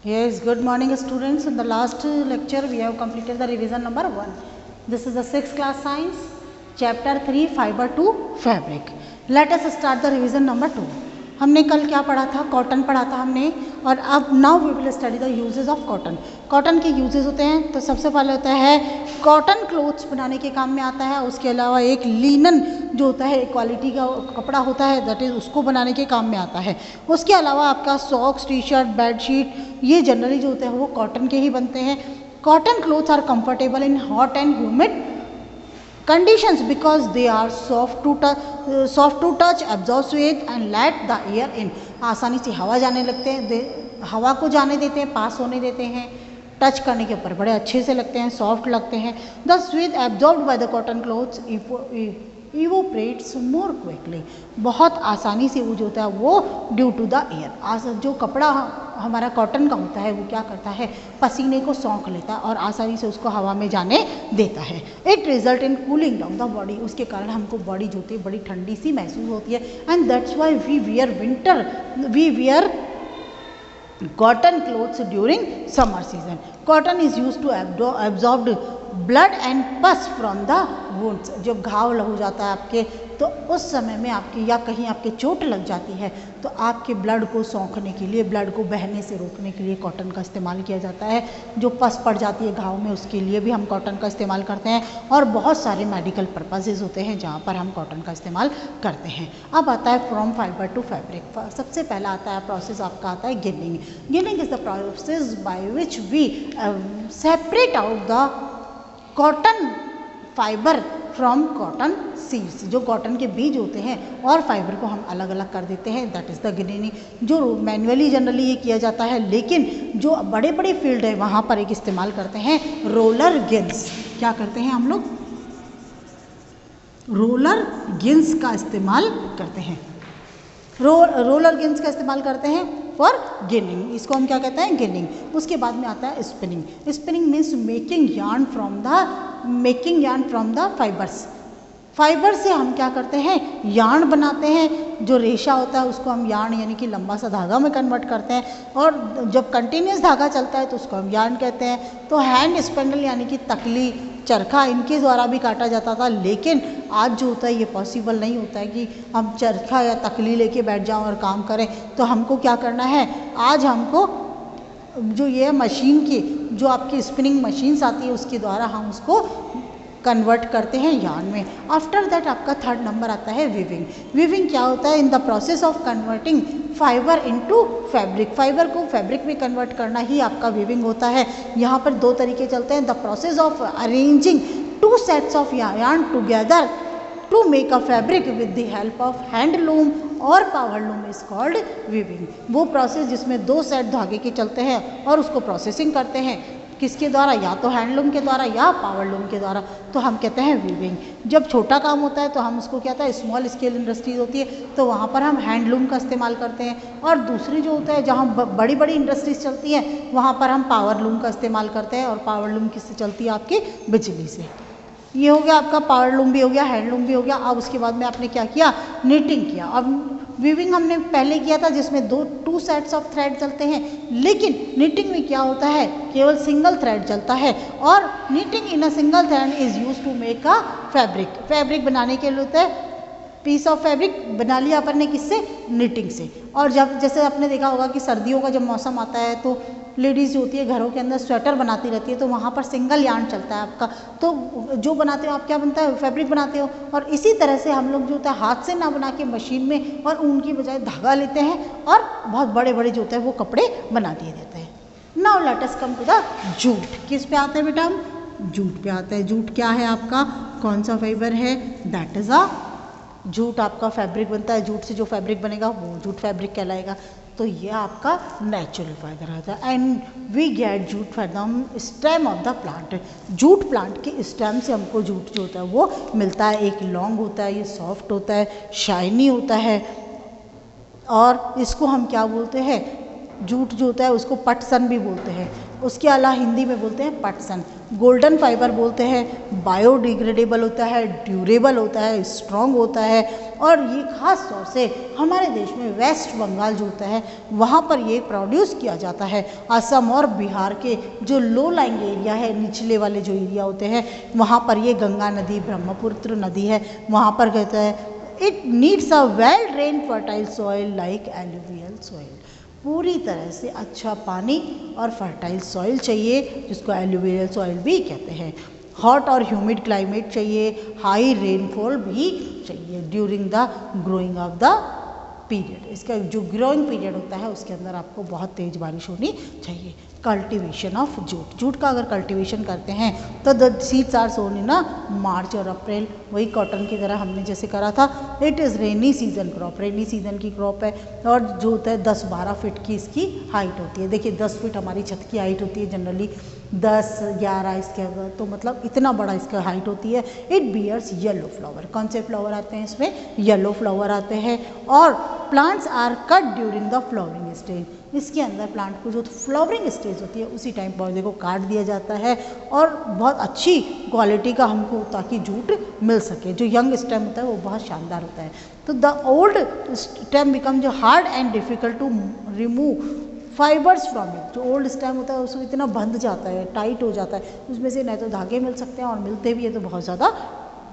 Yes, good morning students. In the last lecture we have completed the revision number 1. This is the 6th class science, chapter 3 fiber to fabric. Let us start the revision number 2. हमने कल क्या पढ़ा था? Cotton पढ़ा था हमने, और अब now we will study the uses of cotton. Cotton के यूजेस होते हैं, तो सबसे पहले होता है कॉटन क्लोथ्स बनाने के काम में आता है. उसके अलावा एक लिनन जो होता है क्वालिटी का कपड़ा होता है, दैट इज़ उसको बनाने के काम में आता है. उसके अलावा आपका socks, T shirt, bed sheet, ये जनरली जो होते हैं वो कॉटन के ही बनते हैं. Cotton clothes are comfortable in hot and humid conditions because they are soft to touch, absorb sweat and let the air in. आसानी से हवा जाने लगते हैं, हवा को जाने देते हैं, पास होने देते हैं, टच करने के ऊपर बड़े अच्छे से लगते हैं, सॉफ्ट लगते हैं. The sweat absorbed by the cotton clothes evaporates more quickly. बहुत आसानी से वो जो होता है वो ड्यू टू द एयर, जो कपड़ा हमारा कॉटन का होता है वो क्या करता है, पसीने को सौंख लेता है और आसानी से उसको हवा में जाने देता है. It result in cooling down the body. उसके कारण हमको बॉडी जो होती है बड़ी ठंडी सी महसूस होती है. And that's why we wear cotton clothes during summer season. Cotton is use to absorb blood and pus from the wounds. जब घाव हो जाता है आपके, तो उस समय में आपकी या कहीं आपके चोट लग जाती है, तो आपके ब्लड को सौंखने के लिए, ब्लड को बहने से रोकने के लिए कॉटन का इस्तेमाल किया जाता है. जो पस पड़ जाती है घाव में, उसके लिए भी हम कॉटन का इस्तेमाल करते हैं. और बहुत सारे मेडिकल पर्पसेस होते हैं जहाँ पर हम कॉटन का इस्तेमाल करते हैं. अब आता है फ्रॉम फाइबर टू फैब्रिक. सबसे पहला आता है प्रोसेस आपका आता है ginning. Ginning is the process by which we separate out the cotton fibre from cotton seeds. जो कॉटन के बीज होते हैं और फाइबर को हम अलग अलग कर देते हैं, दैट इज़ द गिनिंग. जो मैन्युअली जनरली ये किया जाता है, लेकिन जो बड़े बड़े फील्ड है वहाँ पर एक इस्तेमाल करते हैं रोलर गिन्स. क्या करते हैं हम लोग? रोलर गिन्स का इस्तेमाल करते हैं. रोलर गिन्स का इस्तेमाल करते हैं फॉर गिनिंग. इसको हम क्या कहते हैं? गिनिंग. उसके बाद में आता है spinning. Spinning means making yarn from the fibres. Fibre से हम क्या करते हैं? यार्न बनाते हैं. जो रेशा होता है उसको हम यार्न यानी कि लंबा सा धागा में कन्वर्ट करते हैं, और जब कंटिन्यूस धागा चलता है तो उसको हम यार्न कहते हैं. तो हैंड स्पेंडल यानी कि तकली, चरखा, इनके द्वारा भी काटा जाता था. लेकिन आज जो होता है ये पॉसिबल नहीं होता है कि हम चरखा या तकली लेके बैठ जाएं और काम करें. तो हमको क्या करना है? आज हमको जो ये मशीन की, जो आपकी स्पिनिंग मशीन्स आती है उसके द्वारा हम उसको कन्वर्ट करते हैं यार्न में. आफ्टर दैट आपका थर्ड नंबर आता है वीविंग. वीविंग क्या होता है? In the process of converting fibre into fabric. Fibre को फैब्रिक में कन्वर्ट करना ही आपका वीविंग होता है. यहाँ पर दो तरीके चलते हैं. The process of arranging two sets of yarn together to make a fabric with the help of handloom और power loom is called weaving. वो प्रोसेस जिसमें दो सेट धागे के चलते हैं और उसको प्रोसेसिंग करते हैं. किसके द्वारा? या तो हैंडलूम के द्वारा या पावर लूम के द्वारा. तो हम कहते हैं वीविंग. जब छोटा काम होता है तो हम उसको क्या होता है? स्मॉल स्केल इंडस्ट्रीज होती है, तो वहाँ पर हम हैंडलूम का इस्तेमाल करते हैं. और दूसरी जो होता है जहाँ बड़ी बड़ी इंडस्ट्रीज चलती हैं, वहाँ पर हम पावर लूम का इस्तेमाल करते हैं. और पावर लूम किससे चलती है? आपकी बिजली से. ये हो गया आपका पावर लूम भी हो गया, हैंडलूम भी हो गया. अब उसके बाद में आपने क्या किया? नीटिंग किया. अब वीविंग हमने पहले किया था जिसमें टू सेट्स ऑफ थ्रेड चलते हैं, लेकिन नीटिंग में क्या होता है? केवल सिंगल थ्रेड चलता है. और knitting in a single thread is use to make a fabric. Fabric बनाने के लिए होता है, पीस ऑफ फैब्रिक बना लिया अपन ने किससे? निटिंग से. और जब जैसे आपने देखा होगा कि सर्दियों का जब मौसम आता है तो लेडीज़ जो होती है घरों के अंदर स्वेटर बनाती रहती है, तो वहाँ पर सिंगल यार्न चलता है आपका. तो जो बनाते हो आप क्या बनता है? फैब्रिक बनाते हो. और इसी तरह से हम लोग जो होता है हाथ से ना बना के मशीन में और ऊन की बजाय धागा लेते हैं और बहुत बड़े बड़े जो होते हैं वो कपड़े बना दिए देते हैं. Now let us come to the jute. किस पे आते हैं बेटा हम? जूट पे आते हैं. जूट क्या है आपका? कौन सा फाइबर है? That is a jute. आपका फैब्रिक बनता है. जूट से जो फैब्रिक बनेगा वो जूट फैब्रिक कहलाएगा. तो ये आपका नेचुरल फाइबर आता है. And we get jute from stem of the plant. Jute plant के स्टेम से हमको जूट जो होता है वो मिलता है. एक लॉन्ग होता है, ये सॉफ्ट होता है, शाइनी होता है. और इसको हम क्या बोलते हैं? जूट जो होता है उसको पटसन भी बोलते हैं. उसके अलावा हिंदी में बोलते हैं पटसन. गोल्डन फाइबर बोलते हैं. बायोडिग्रेडेबल होता है, ड्यूरेबल होता है, स्ट्रॉन्ग होता है. और ये खास तौर से हमारे देश में वेस्ट बंगाल जो होता है वहाँ पर ये प्रोड्यूस किया जाता है। असम और बिहार के जो लो लाइंग एरिया है, निचले वाले जो एरिया होते हैं, वहाँ पर ये गंगा नदी, ब्रह्मपुत्र नदी है, वहाँ पर कहता है it needs a well drain fertile soil like alluvial soil. पूरी तरह से अच्छा पानी और फर्टाइल सॉइल चाहिए, जिसको एलुवियल सॉइल भी कहते हैं। हॉट और ह्यूमिड क्लाइमेट चाहिए, हाई रेनफॉल भी चाहिए during the growing of the period. इसका जो ग्रोइंग पीरियड होता है उसके अंदर आपको बहुत तेज बारिश होनी चाहिए। कल्टीवेशन ऑफ जूट, जूट का अगर कल्टीवेशन करते हैं तो द सीड्स आर सोन इन मार्च और अप्रैल, वही कॉटन की तरह हमने जैसे करा था। It is rainy season crop, rainy season की क्रॉप है और जो होता है 10-12 फीट की इसकी हाइट होती है। देखिए 10 फीट हमारी छत की हाइट होती है जनरली, 10-11 इसके अगर, तो मतलब इतना बड़ा इसका हाइट होती है। इट बियर्स येलो फ्लावर, कौन से फ्लावर आते हैं इसमें? येलो फ्लावर आते हैं। और plants are cut during the flowering stage, इसके अंदर प्लांट को जो फ्लावरिंग स्टेज होती है उसी टाइम पौधे को काट दिया जाता है और बहुत अच्छी क्वालिटी का हमको ताकि जूट मिल सके। जो यंग स्टेम होता है वो बहुत शानदार होता है। तो द ओल्ड स्टेम बिकम जो hard and difficult to remove fibres from it, जो ओल्ड स्टेम होता है उसको इतना बंध जाता है, टाइट हो जाता है, उसमें से नहीं तो धागे मिल सकते हैं और मिलते भी है तो बहुत ज़्यादा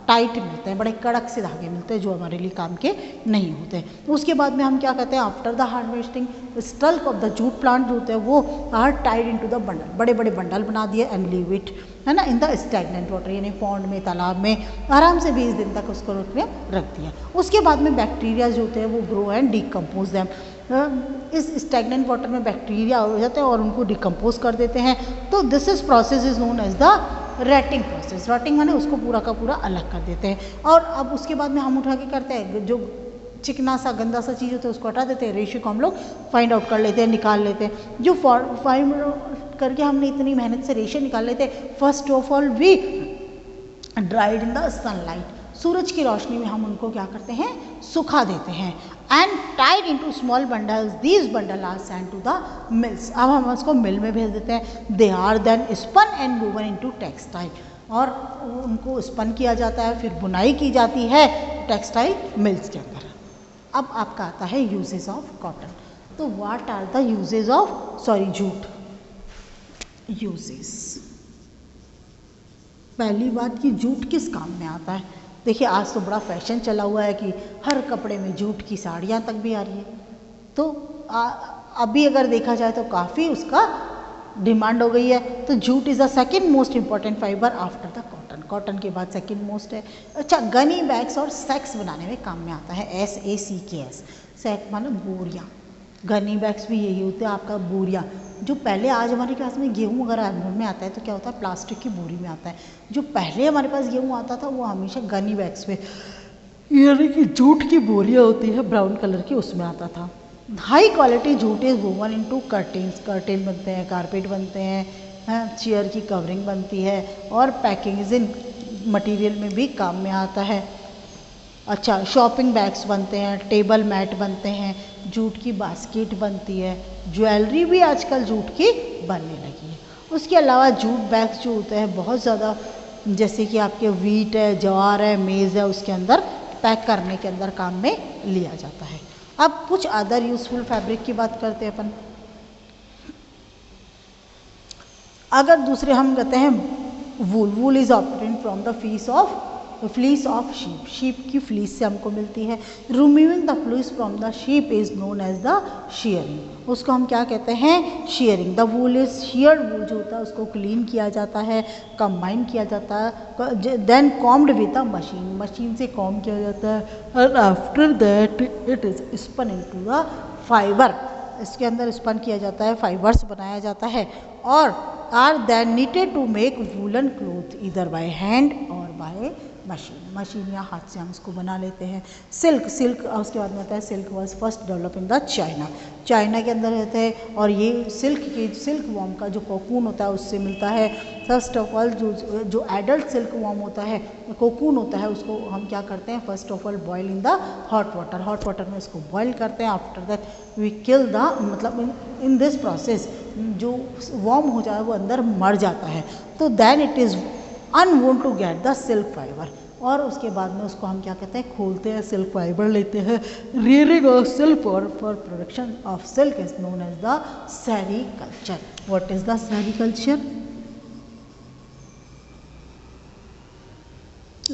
टाइट मिलते हैं, बड़े कड़क से धागे मिलते हैं जो हमारे लिए काम के नहीं होते। तो उसके बाद में हम क्या कहते हैं, after the harvesting stalk of the jute plant जो होते हैं वो are tied into the bundle, बड़े बड़े बंडल बना दिए एंड लीव इट, है ना, इन द स्टैग्नेंट वाटर, यानी पॉन्ड में, तालाब में आराम से 20 दिन तक उसको रख दिया। उसके बाद में बैक्टीरिया जो होते हैं वो ग्रो एंड डिकम्पोज दैम, इस स्टैग्नेंट वाटर में बैक्टीरिया हो जाते हैं और उनको डिकम्पोज कर देते हैं। तो this is process is known as the retting process. Retting माने उसको पूरा का पूरा अलग कर देते हैं। और अब उसके बाद में हम उठा के करते हैं, जो चिकना सा गंदा सा चीज़ होता है उसको हटा देते हैं, रेशियो को हम लोग फाइंड आउट कर लेते हैं, निकाल लेते हैं। जो फाइंड करके हमने इतनी मेहनत से रेशियो निकाल लेते हैं, first of all we dried in the sunlight, सूरज की रोशनी में हम उनको क्या करते हैं, सुखा देते हैं। And tied into small bundles, these bundle are send to the mills, अब हम उसको मिल में भेज देते हैं। They are then spun and woven into textile, और उनको स्पन किया जाता है, फिर बुनाई की जाती है टेक्सटाइल मिल्स के अंदर। अब आपका आता है यूजेस ऑफ कॉटन। तो what are the uses of jute? Uses, पहली बात कि जूट किस काम में आता है। देखिए आज तो बड़ा फैशन चला हुआ है कि हर कपड़े में जूट की साड़ियाँ तक भी आ रही है, तो अभी अगर देखा जाए तो काफ़ी उसका डिमांड हो गई है। तो jute is the second most important fibre after the cotton, cotton के बाद सेकेंड मोस्ट है। अच्छा, गनी बैग्स और सैक्स बनाने में काम में आता है, SACKS, सैक माने बोरियाँ, गनी बैग्स भी यही होते हैं आपका, बोरियाँ। जो पहले आज हमारे पास में गेहूँ अगर में आता है तो क्या होता है, प्लास्टिक की बोरी में आता है। जो पहले हमारे पास गेहूँ आता था वो हमेशा गनी बैग्स में, यानी कि जूट की बोरियाँ होती है ब्राउन कलर की, उसमें आता था। High quality jute is woven into curtains, curtain बनते हैं, कारपेट बनते हैं, चेयर की कवरिंग बनती है और पैकेजिंग मटेरियल में भी काम में आता है। अच्छा, शॉपिंग बैग्स बनते हैं, टेबल मैट बनते हैं, जूट की बास्केट बनती है, ज्वेलरी भी आजकल जूट की बनने लगी है। उसके अलावा जूट बैग्स जो होते हैं बहुत ज़्यादा, जैसे कि आपके वीट है, ज्वार है, मेज़ है, उसके अंदर पैक करने के अंदर काम में लिया जाता है। अब कुछ अदर यूजफुल फैब्रिक की बात करते हैं अपन। अगर दूसरे हम कहते हैं wool, wool is obtained from the fleece of sheep, sheep की फ्लीस से हमको मिलती है। Removing the fleece from the sheep is known as the shearing, उसको हम क्या कहते हैं, shearing. The wool is sheared, wool जो होता है उसको क्लीन किया जाता है, कंबाइन किया जाता है, then combed with a machine, machine से कॉम किया जाता है, and after that it is spun into the fibre, इसके अंदर स्पन किया जाता है, फाइबर्स बनाया जाता है, और are then knitted to make woollen cloth इधर बाय हैंड और बाय मशीन, मशीन या हाथ से हम इसको बना लेते हैं। सिल्क, सिल्क उसके बाद में आता है, silk was first develop in the China, China के अंदर रहते हैं, और ये सिल्क वॉर्म का जो कोकून होता है उससे मिलता है। फर्स्ट ऑफ ऑल जो एडल्ट सिल्क वॉर्म होता है, कोकून होता है, उसको हम क्या करते हैं, first of all boil in the hot water में इसको बॉयल करते हैं। After that we kill the, मतलब इन दिस प्रोसेस जो वॉर्म हो जाए वो अंदर मर जाता है, तो then it is unwound to get the silk fibre, और उसके बाद में उसको हम क्या कहते हैं, खोलते हैं, सिल्क फाइबर लेते हैं। Rearing of silk for production of silk is known as the sericulture. What is the sericulture?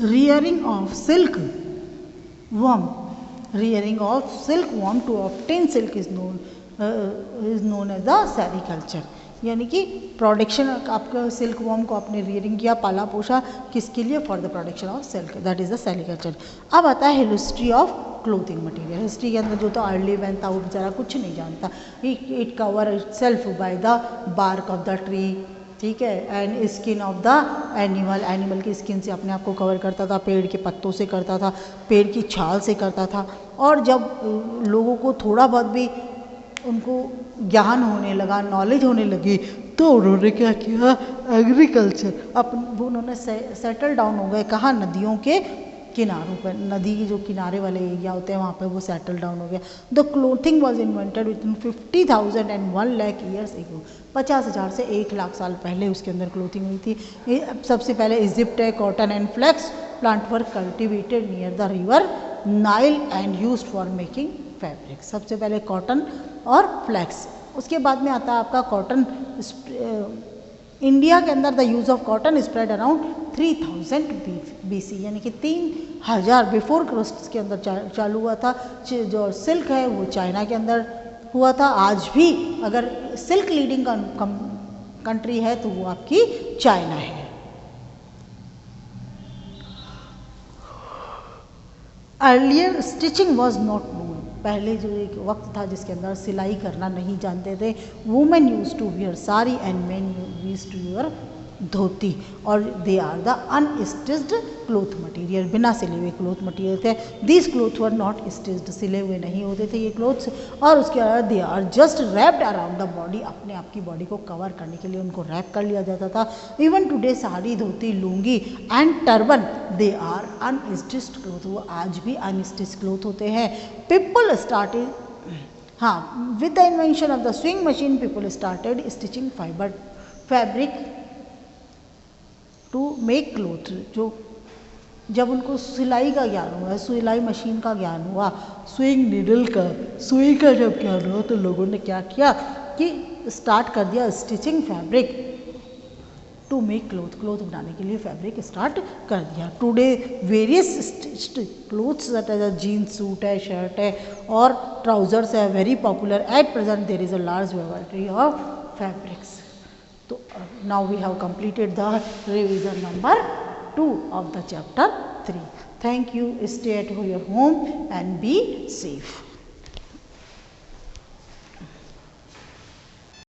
Rearing of silk worm, rearing of silkworm to obtain silk is known as the sericulture। यानी कि production, आपका silk worm को आपने rearing किया, पाला पोषा, किसके लिए? For the production of silk, that is the sericulture. अब आता है history of clothing material. History के अंदर जो तो अर्ली मैन था वो बेचारा कुछ नहीं जानता। It cover itself by the bark of the tree, ठीक है, and skin of the animal, animal की स्किन से अपने आप को कवर करता था, पेड़ के पत्तों से करता था, पेड़ की छाल से करता था। और जब लोगों को थोड़ा बहुत भी उनको ज्ञान होने लगा, नॉलेज होने लगी, तो उन्होंने क्या किया? एग्रीकल्चर। उन्होंने सेटल डाउन हो गए कहाँ? नदियों के किनारों पर, नदी के जो किनारे वाले एरिया होते हैं वहाँ पे वो सेटल डाउन हो गया। The clothing was invented with 50,000 and 1 lakh years ago. 50,000 से 1 लाख साल पहले उसके अंदर क्लोथिंग हुई थी। सबसे पहले इजिप्ट है, cotton and flax plant were cultivated near the river Nile and used for making fabric. सबसे पहले कॉटन और फ्लैक्स, उसके बाद में आता है आपका कॉटन। इंडिया के अंदर the use of cotton spread around 3000 BC, यानी कि 3000 बिफोर क्राइस्ट के अंदर चालू हुआ था। जो सिल्क है वो चाइना के अंदर हुआ था। आज भी अगर सिल्क लीडिंग कंट्री है तो वो आपकी चाइना है। Earlier stitching was not known. पहले जो एक वक्त था जिसके अंदर सिलाई करना नहीं जानते थे। Women use to wear sari and men use to wear dhoti, और they are the unstitched cloth material. बिना सिले हुए क्लोथ मटेरियल थे। These cloth were not stitched, सिले हुए नहीं होते थे ये क्लोथ्स। और उसके अलावा they are just wrapped around the body, अपने आप की बॉडी को कवर करने के लिए उनको रैप कर लिया जाता था। Even today sari, dhoti, lungi and turban they are unstitched cloth, वो आज भी अनस्टिच्ड क्लोथ होते हैं। पीपल स्टार्टेड, हाँ, with the invention of the sewing machine people started stitching fabric to make cloth. जो जब उनको सिलाई का ज्ञान हुआ, सिलाई मशीन का ज्ञान हुआ, स्विंग नीडल का, सुई का जब ज्ञान हुआ, तो लोगों ने क्या किया कि स्टार्ट कर दिया stitching fabric to make cloth, cloth बनाने के लिए फैब्रिक स्टार्ट कर दिया। Today various stitched clothes such as jeans, suit है, शर्ट है और ट्राउजर्स है very popular. At present there is a large variety of fabrics. So now we have completed the revision number 2 of the chapter 3. Thank you. Stay at your home and be safe.